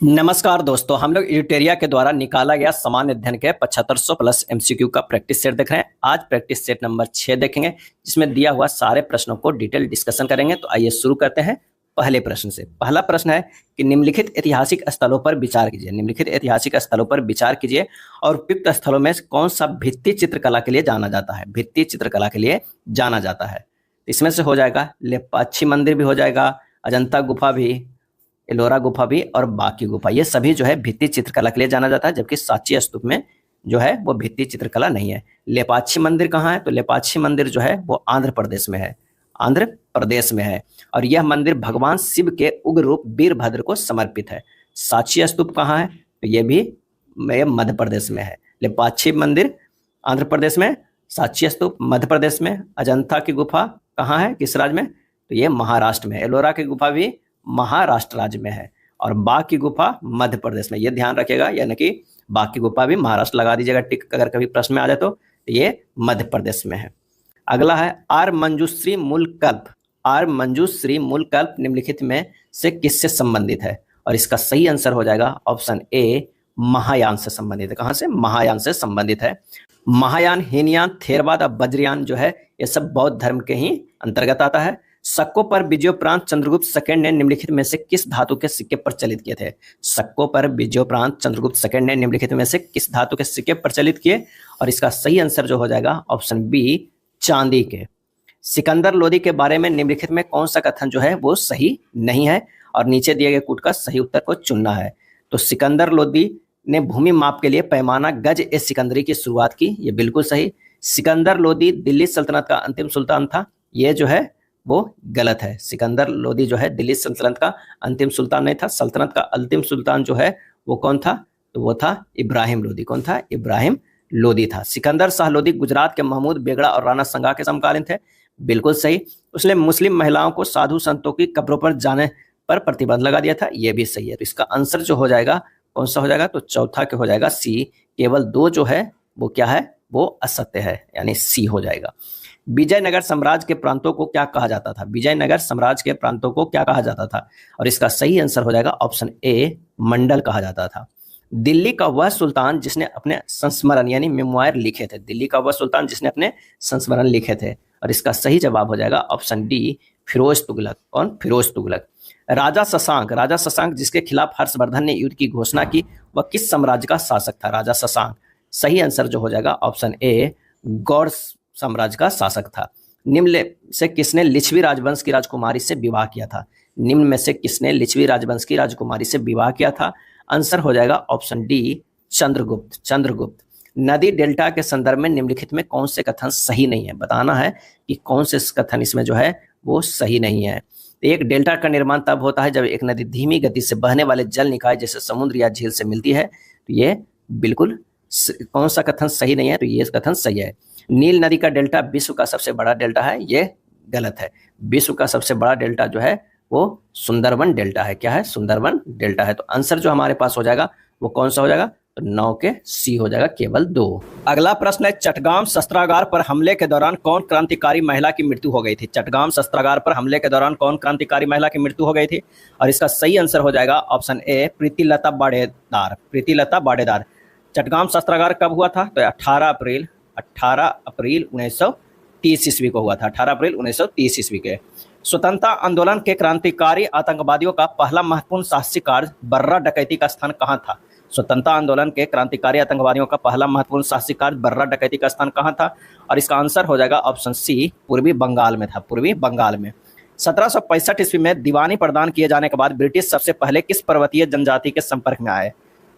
नमस्कार दोस्तों, हम लोग यूटेरिया के द्वारा निकाला गया सामान्य अध्ययन के 7500 प्लस एमसीक्यू का प्रैक्टिस सेट देख रहे हैं। आज प्रैक्टिस सेट नंबर 6 देखेंगे, जिसमें दिया हुआ सारे प्रश्नों को डिटेल डिस्कशन करेंगे। तो आइए शुरू करते हैं पहले प्रश्न से। पहला प्रश्न है कि निम्नलिखित ऐतिहासिक स्थलों पर विचार कीजिए। निम्नलिखित ऐतिहासिक स्थलों पर विचार कीजिए और उपयुक्त स्थलों में कौन सा भित्ति चित्रकला के लिए जाना जाता है। भित्ति चित्रकला के लिए जाना जाता है। इसमें से हो जाएगा लेपाक्षी मंदिर भी हो जाएगा, अजंता गुफा भी, एलोरा गुफा भी और बाकी गुफा। ये सभी जो है भित्ति चित्रकला के लिए जाना जाता है, जबकि सांची स्तूप में जो है वो भित्ति चित्रकला नहीं है। लेपाक्षी मंदिर कहाँ है? तो लेपाक्षी मंदिर जो है वो आंध्र प्रदेश में है। आंध्र प्रदेश में है और यह मंदिर भगवान शिव के उग्र रूप वीरभद्र को समर्पित है। सांची स्तूप कहाँ है? तो ये भी मध्य प्रदेश में है। लेपाक्षी मंदिर आंध्र प्रदेश में, सांची स्तूप मध्य प्रदेश में, अजंता की गुफा कहाँ है, किस राज्य में? तो ये महाराष्ट्र में। एलोरा की गुफा भी महाराष्ट्र राज्य में है और बाघ की गुफा मध्य प्रदेश में। ये ध्यान रखिएगा, यानी कि बाघ की गुफा भी महाराष्ट्र लगा दीजिएगा टिक, अगर कभी प्रश्न में आ जाए तो ये मध्य प्रदेश में है। अगला है आर मंजूश्री मूल कल्प। आर मंजूश्री मूल कल्प निम्नलिखित में से किससे संबंधित है? और इसका सही आंसर हो जाएगा ऑप्शन ए, महायान से संबंधित है। कहां से? महायान से संबंधित है। महायान, हीनयान, थेरवाद और वज्रयान जो है ये सब बौद्ध धर्म के ही अंतर्गत आता है। शक्कों पर विजयोपरांत चंद्रगुप्त सेकंड ने निम्नलिखित में से किस धातु के सिक्के प्रचलित किए थे? शक्कों पर विजयोपरांत चंद्रगुप्त सेकंड ने निम्नलिखित में से किस धातु के सिक्के प्रचलित किए? और इसका सही आंसर जो हो जाएगा ऑप्शन बी, चांदी के। सिकंदर लोदी के बारे में निम्नलिखित में कौन सा कथन जो है वो सही नहीं है? और नीचे दिए गए कूट का सही उत्तर को चुनना है। तो सिकंदर लोदी ने भूमि माप के लिए पैमाना गज ए सिकंदरी की शुरुआत की, ये बिल्कुल सही। सिकंदर लोदी दिल्ली सल्तनत का अंतिम सुल्तान था, ये जो है वो गलत है। सिकंदर लोदी जो है दिल्ली सल्तनत का अंतिम सुल्तान नहीं था। सल्तनत का अंतिम सुल्तान जो है वो कौन था? तो वो था इब्राहिम लोदी। कौन था? इब्राहिम लोदी था। सिकंदर शाह लोदी गुजरात के महमूद बेगड़ा और राणा संगा के समकालीन थे, बिल्कुल सही। उसने मुस्लिम महिलाओं को साधु संतों की कब्रों पर जाने पर प्रतिबंध लगा दिया था, ये भी सही है। तो इसका आंसर जो हो जाएगा कौन सा हो जाएगा? तो चौथा के हो जाएगा सी। केवल दो जो है वो क्या है? वो असत्य है, यानी सी हो जाएगा। विजयनगर साम्राज्य के प्रांतों को क्या कहा जाता था? विजयनगर साम्राज्य के प्रांतों को क्या कहा जाता था? और इसका सही आंसर हो जाएगा ऑप्शन ए, मंडल कहा जाता था। दिल्ली का वह सुल्तान जिसने अपने संस्मरण यानी मेमोयर लिखे थे। दिल्ली का वह सुल्तान जिसने अपने संस्मरण लिखे थे, और इसका सही जवाब हो जाएगा ऑप्शन डी, फिरोज तुगलक। कौन? फिरोज तुगलक। राजा शशांक, राजा शशांक जिसके खिलाफ हर्षवर्धन ने युद्ध की घोषणा की, वह किस साम्राज्य का शासक था? राजा शशांक। सही आंसर जो हो जाएगा ऑप्शन ए, गौड़ साम्राज्य का शासक था। निम्न से किसने लिच्छवी राजवंश की राजकुमारी से विवाह किया था? निम्न में से किसने लिच्छवी राजवंश की राजकुमारी से विवाह किया था? आंसर हो जाएगा ऑप्शन डी, चंद्रगुप्त। चंद्रगुप्त। नदी डेल्टा के संदर्भ में निम्नलिखित में कौन से कथन सही नहीं है? बताना है कि कौन से कथन इसमें जो है वो सही नहीं है। एक डेल्टा का निर्माण तब होता है जब एक नदी धीमी गति से बहने वाले जल निकाय जैसे समुद्र या झील से मिलती है। तो ये बिल्कुल कौन सा कथन सही नहीं है? तो ये कथन सही है। नील नदी का डेल्टा विश्व का सबसे बड़ा डेल्टा है, ये गलत है। विश्व का सबसे बड़ा डेल्टा जो है वो सुंदरबन डेल्टा है। क्या है? सुंदरबन डेल्टा है। तो आंसर जो हमारे पास हो जाएगा वो कौन सा हो जाएगा? तो 9 के सी हो जाएगा, केवल 2। अगला प्रश्न है चटगाम शस्त्रागार पर हमले के दौरान कौन क्रांतिकारी महिला की मृत्यु हो गई थी? चटगाम शस्त्रागार पर हमले के दौरान कौन क्रांतिकारी महिला की मृत्यु हो गई थी? और इसका सही आंसर हो जाएगा ऑप्शन ए, प्रीतिलता बाड़ेदार। प्रीतिलता बाड़ेदार। चटगाम शस्त्रागार कब हुआ था? तो 18 अप्रैल 1930 ईस्वी को हुआ था। 18 अप्रैल 1930 ईस्वी के। स्वतंत्रता आंदोलन के क्रांतिकारी आतंकवादियों का पहला महत्वपूर्ण साहसिक कार्य बर्रा डकैती का स्थान कहाँ था? स्वतंत्रता आंदोलन के क्रांतिकारी आतंकवादियों का पहला महत्वपूर्ण साहसिक कार्य बर्रा डकैती का स्थान कहाँ था? और इसका आंसर हो जाएगा ऑप्शन सी, पूर्वी बंगाल में था। पूर्वी बंगाल में। 1765 ईस्वी में दीवानी प्रदान किए जाने के बाद ब्रिटिश सबसे पहले किस पर्वतीय जनजाति के संपर्क में आए?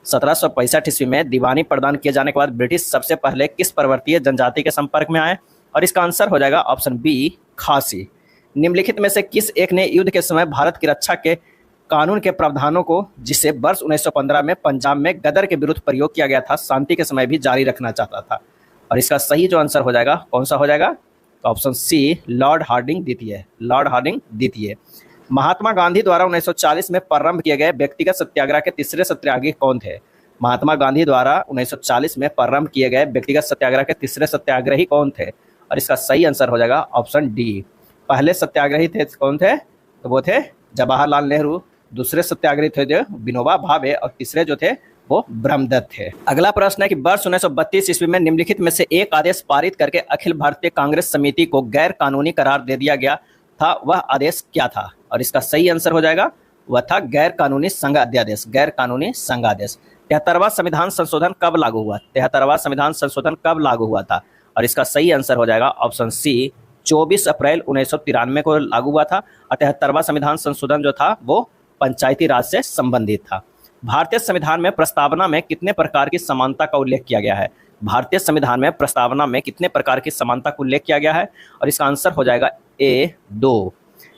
1765 ईस्वी में दीवानी प्रदान किए जाने के बाद ब्रिटिश सबसे पहले किस पर्वतीय जनजाति के संपर्क में आए? और इसका आंसर हो जाएगा ऑप्शन बी, खासी। निम्नलिखित में से किस एक ने युद्ध के समय भारत की रक्षा के कानून के प्रावधानों को, जिसे वर्ष 1915 में पंजाब में गदर के विरुद्ध प्रयोग किया गया था, शांति के समय भी जारी रखना चाहता था? और इसका सही जो आंसर हो जाएगा कौन सा हो जाएगा? तो ऑप्शन सी, लॉर्ड हार्डिंग द्वितीय। लॉर्ड हार्डिंग द्वितीय। महात्मा गांधी द्वारा 1940 में प्रारंभ किए गए व्यक्तिगत सत्याग्रह के तीसरे सत्याग्रही कौन थे? महात्मा गांधी द्वारा 1940 में प्रारंभ किए गए व्यक्तिगत सत्याग्रह के तीसरे सत्याग्रही कौन थे? और इसका सही आंसर हो जाएगा ऑप्शन डी, पहले सत्याग्रही थे कौन थे? तो वो थे जवाहरलाल नेहरू, दूसरे सत्याग्रही थे जो विनोबा भावे और तीसरे जो थे वो ब्रह्मदत्त थे। अगला प्रश्न है कि वर्ष 1932 ईस्वी में निम्नलिखित में से एक आदेश पारित करके अखिल भारतीय कांग्रेस समिति को गैर कानूनी करार दे दिया गया था, वह आदेश क्या था? और इसका सही आंसर हो जाएगा वह था गैर कानूनी संघ अध्यादेश। गैर कानूनी संघ आदेश। 73वां संविधान संशोधन कब लागू हुआ? 73वां संविधान संशोधन कब लागू हुआ था? और इसका सही आंसर हो जाएगा ऑप्शन सी, 24 अप्रैल 1993 को लागू हुआ था। और 73वां संविधान संशोधन जो था वो पंचायती राज से संबंधित था। भारतीय संविधान में प्रस्तावना में कितने प्रकार की समानता का उल्लेख किया गया है? भारतीय संविधान में प्रस्तावना में कितने प्रकार की समानता का उल्लेख किया गया है? और इसका आंसर हो जाएगा ए, 2।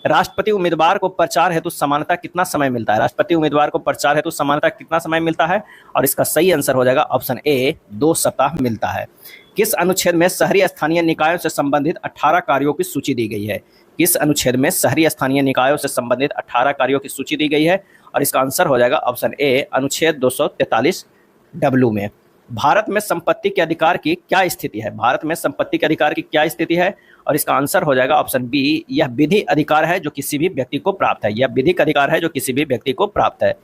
राष्ट्रपति उम्मीदवार को प्रचार हेतु समानता कितना समय मिलता है? राष्ट्रपति उम्मीदवार को प्रचार हेतु समानता कितना समय मिलता है? और इसका सही आंसर हो जाएगा ऑप्शन ए, 2 सप्ताह मिलता है। किस अनुच्छेद में शहरी स्थानीय निकायों से संबंधित 18 कार्यों की सूची दी गई है? किस अनुच्छेद में शहरी स्थानीय निकायों से संबंधित 18 कार्यों की सूची दी गई है? और इसका आंसर हो जाएगा ऑप्शन ए, अनुच्छेद 243 डब्ल्यू में। भारत में संपत्ति के अधिकार की क्या स्थिति है? भारत में संपत्ति के अधिकार की क्या स्थिति है? और इसका आंसर हो जाएगा ऑप्शन बी, यह विधि अधिकार है जो किसी भी व्यक्ति को प्राप्त है। यह विधिक अधिकार है जो किसी भी व्यक्ति को प्राप्त है।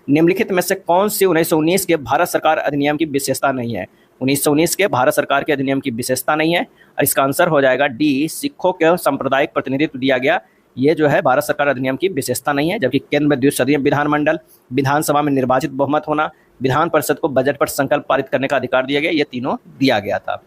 निम्नलिखित में से कौन सी 1919 के भारत सरकार अधिनियम की विशेषता नहीं है? 1919 के भारत सरकार के अधिनियम की विशेषता नहीं है। और इसका आंसर हो जाएगा डी, सिखों के सांप्रदायिक प्रतिनिधित्व दिया गया। ये जो है भारत सरकार अधिनियम की विशेषता नहीं है। जबकि केंद्र में द्विसदनीय विधानमंडल, विधानसभा में निर्वाचित बहुमत होना, विधान परिषद को बजट पर संकल्प पारित करने का अधिकार दिया गया, ये तीनों दिया गया था।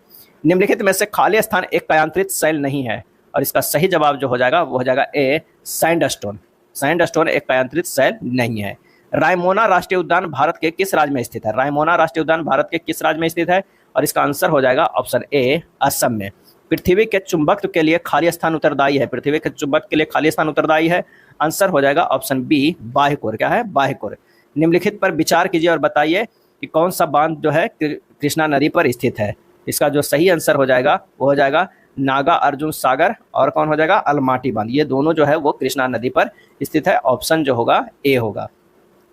निम्नलिखित में से खाली स्थान एक कायांतरित शैल नहीं है। और इसका सही जवाब जो हो जाएगा वो हो जाएगा ए, सैंडस्टोन। सैंडस्टोन एक कायांतरित शैल नहीं है। रायमोना राष्ट्रीय उद्यान भारत के किस राज्य में स्थित है? रायमोना राष्ट्रीय उद्यान भारत के किस राज्य में स्थित है? और इसका आंसर हो जाएगा ऑप्शन ए, असम में। पृथ्वी के चुंबकत्व के लिए खाली स्थान उत्तरदायी है। पृथ्वी के चुंबक के लिए खाली स्थान उत्तरदायी है। आंसर हो जाएगा ऑप्शन बी, बाह्य कोर। क्या है? बाह्य कोर। निम्नलिखित पर विचार कीजिए और बताइए कि कौन सा बांध जो है कृष्णा नदी पर स्थित है। इसका जो सही आंसर हो जाएगा वो हो जाएगा नागा अर्जुन सागर, और कौन हो जाएगा? अलमाटी बांध। ये दोनों जो है वो कृष्णा नदी पर स्थित है। ऑप्शन जो होगा ए होगा।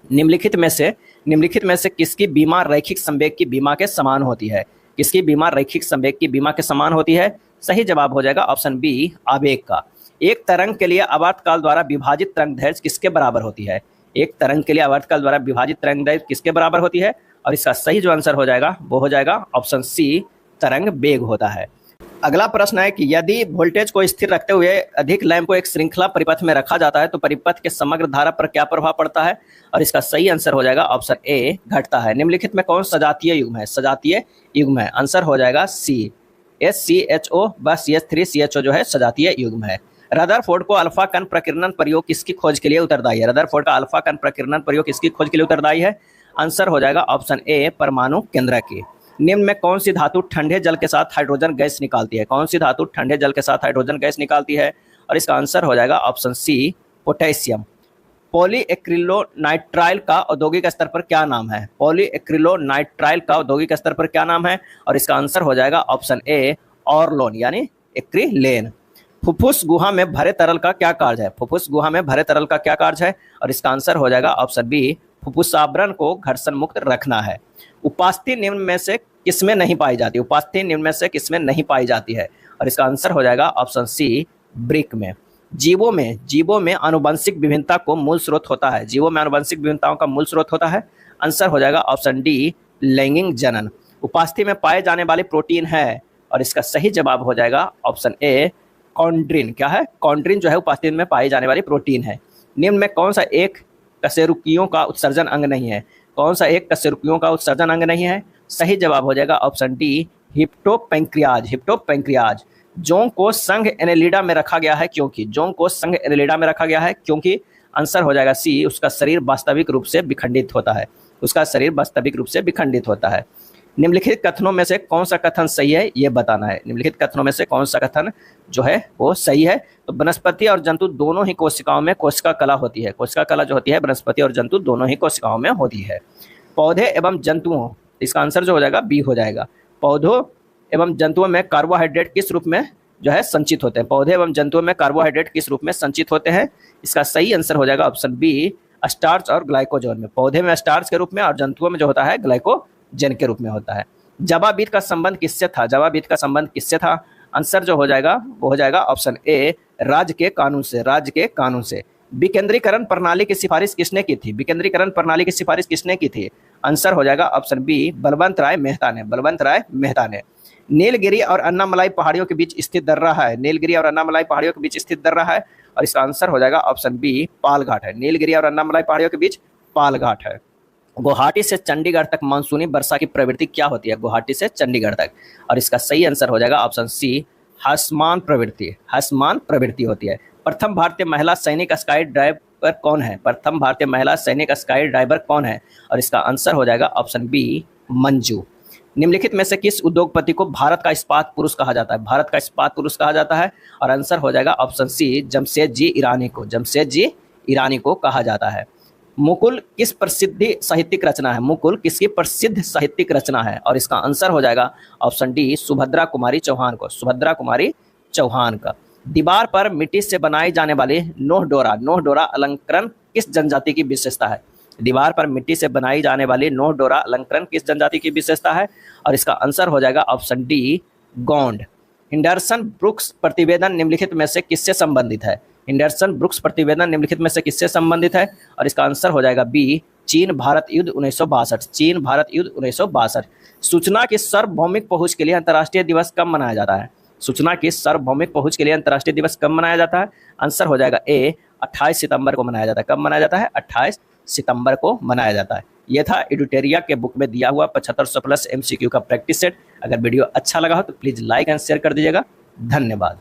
निम्नलिखित में से किसकी बीमा रैखिक संवेग की बीमा के समान होती है? किसकी बीमा रैखिक संवेग की बीमा के समान होती है? सही जवाब हो जाएगा ऑप्शन बी, आवेग का। एक तरंग के लिए आवर्तकाल द्वारा विभाजित तरंगदैर्घ्य किसके बराबर होती है? एक तरंग के लिए आवर्तकाल द्वारा विभाजित तरंगदैर्घ्य किसके बराबर होती है? और इसका सही जो आंसर हो जाएगा वो हो जाएगा ऑप्शन सी, तरंग वेग होता है। अगला प्रश्न है कि यदि वोल्टेज को स्थिर रखते हुए अधिक लैंप को एक श्रृंखला परिपथ में रखा जाता है तो परिपथ के समग्र धारा पर क्या प्रभाव पड़ता है? और इसका सही आंसर हो जाएगा ऑप्शन ए, घटता है। निम्नलिखित में कौन सजातीय युग्म है? सजातीय युग्म है। आंसर हो जाएगा सी, SCHO व CH3CHO जो है सजातीय युग्म है। रदरफोर्ड को अल्फा कण प्रकीर्णन प्रयोग किसकी खोज के लिए उत्तरदायी है? रदरफोर्ड का अल्फा कण प्रकीर्णन प्रयोग किसकी खोज के लिए उत्तरदायी है? आंसर हो जाएगा ऑप्शन ए, परमाणु केंद्रक की। निम्न में कौन सी धातु ठंडे जल के साथ हाइड्रोजन गैस निकालती है? कौन सी धातु ठंडे जल के साथ हाइड्रोजन गैस निकालती है? और इसका आंसर हो जाएगा ऑप्शन सी, पोटेशियम। पॉलीएक्रिलोनाइट्राइल का औद्योगिक स्तर पर क्या नाम है? पॉलीएक्रिलोनाइट्राइल का औद्योगिक स्तर पर क्या नाम है? और इसका आंसर हो जाएगा ऑप्शन ए, ऑर्लोन यानी एक्रिलेन। फुफ्फुस गुहा में भरे तरल का क्या कार्य है? फुफ्फुस गुहा में भरे तरल का क्या कार्य है? और इसका आंसर हो जाएगा ऑप्शन बी, फुफ्फुसावरण को घर्षण मुक्त रखना है। उपास्थि निम्न में से किसमें नहीं पाई जाती? उपास्थि निम्न में से किसमें नहीं पाई जाती है? और इसका आंसर हो जाएगा ऑप्शन सी, ब्रिक में। जीवों में आनुवंशिक विभिन्नता को मूल स्रोत होता है। जीवों में आनुवंशिक विभिन्नताओं का मूल स्रोत होता है। आंसर हो जाएगा ऑप्शन डी, लैंगिक जनन। उपास्थि में पाए जाने वाले प्रोटीन है। और इसका सही जवाब हो जाएगा ऑप्शन ए, कॉन्ड्रिन। क्या है? कॉन्ड्रिन जो है उपास्थि में पाई जाने वाली प्रोटीन है। निम्न में कौन सा एक कशेरुकियों का उत्सर्जन अंग नहीं है? कौन सा एक कशेरुकियों का उत्सर्जन अंग नहीं है? सही जवाब हो जाएगा ऑप्शन डी, हिप्टोपैंक्रियाज। हिप्टोपैंक्रियाज। जोंक को संघ एनेलिडा में रखा गया है क्योंकि? जोंक को संघ एनेलिडा में रखा गया है क्योंकि? आंसर हो जाएगा सी, उसका शरीर वास्तविक रूप से विखंडित होता है। उसका शरीर वास्तविक रूप से विखंडित होता है। निम्नलिखित कथनों में से कौन सा कथन सही है ये बताना है। निम्नलिखित कथनों में से कौन सा कथन जो है वो सही है? तो वनस्पति और जंतु दोनों ही कोशिकाओं में कोशिका कला होती है। कोशिका कला जो होती है वनस्पति और जंतु दोनों ही कोशिकाओं में होती है। पौधे एवं जंतुओं, इसका आंसर जो हो जाएगा बी हो जाएगा। पौधों एवं जंतुओं में कार्बोहाइड्रेट किस रूप में जो है संचित होते हैं? पौधे एवं जंतुओं में कार्बोहाइड्रेट किस रूप में संचित होते हैं? इसका सही आंसर हो जाएगा ऑप्शन बी, स्टार्च और ग्लाइकोजन में। पौधे में स्टार्च के रूप में और जंतुओं में जो होता है ग्लाइकोजन के रूप में होता है। जवाबीत का संबंध किससे था? जवाबीत का संबंध किससे था? आंसर जो हो जाएगा वो हो जाएगा ऑप्शन ए, राज्य के कानून से। राज्य के कानून से। विकेंद्रीकरण प्रणाली की सिफारिश किसने की थी? विकेंद्रीकरण प्रणाली की सिफारिश किसने की थी? आंसर हो जाएगा ऑप्शन बी, बलवंत राय मेहता ने। बलवंत राय मेहता ने। नीलगिरी और अन्नामलाई पहाड़ियों के बीच स्थित दर्रा है। नीलगिरी और अन्नामलाई पहाड़ियों के बीच स्थित दर्रा है और इसका आंसर हो जाएगा ऑप्शन बी, पालघाट है। नीलगिरी और अन्नामलाई पहाड़ियों के बीच पालघाट है। गुवाहाटी से चंडीगढ़ तक मानसूनी वर्षा की प्रवृत्ति क्या होती है? गुवाहाटी से चंडीगढ़ तक, और इसका सही आंसर हो जाएगा ऑप्शन सी, हसमान प्रवृत्ति। हसमान प्रवृत्ति होती है। प्रथम भारतीय महिला सैनिक स्काई ड्राइवर कौन है? प्रथम भारतीय महिला सैनिक स्काई ड्राइवर कौन है? और इसका आंसर हो जाएगा ऑप्शन बी, मंजू। निम्नलिखित में से किस उद्योगपति को भारत का इस्पात पुरुष कहा जाता है? भारत का इस्पात पुरुष कहा जाता है, और आंसर हो जाएगा ऑप्शन सी, जमशेद जी ईरानी को। जमशेद जी ईरानी को कहा जाता है। मुकुल किस प्रसिद्ध साहित्यिक रचना है? मुकुल किसकी प्रसिद्ध साहित्यिक रचना है? और इसका आंसर हो जाएगा ऑप्शन डी, सुभद्रा कुमारी चौहान को। सुभद्रा कुमारी चौहान का। दीवार पर मिट्टी से बनाई जाने वाली नोह डोरा अलंकरण किस जनजाति की विशेषता है? दीवार पर मिट्टी से बनाई जाने वाली नोह डोरा अलंकरण किस जनजाति की विशेषता है? और इसका आंसर हो जाएगा ऑप्शन डी, गोंड। हिंडरसन ब्रुक्स प्रतिवेदन निम्नलिखित में से किससे संबंधित है? हिंडरसन ब्रुक्स प्रतिवेदन निम्नलिखित में से किससे संबंधित है? और इसका आंसर हो जाएगा बी, चीन भारत युद्ध 1962। चीन भारत युद्ध 1962। सूचना की सार्वभौमिक पहुंच के लिए अंतर्राष्ट्रीय दिवस कब मनाया जाता है? सूचना की सार्वभौमिक पहुंच के लिए अंतर्राष्ट्रीय दिवस कब मनाया जाता है? आंसर हो जाएगा ए, 28 सितंबर को मनाया जाता है। कब मनाया जाता है? 28 सितंबर को मनाया जाता है। यह था एडुटेरिया के बुक में दिया हुआ 7500 प्लस MCQ का प्रैक्टिस सेट। अगर वीडियो अच्छा लगा हो तो प्लीज़ लाइक एंड शेयर कर दीजिएगा। धन्यवाद।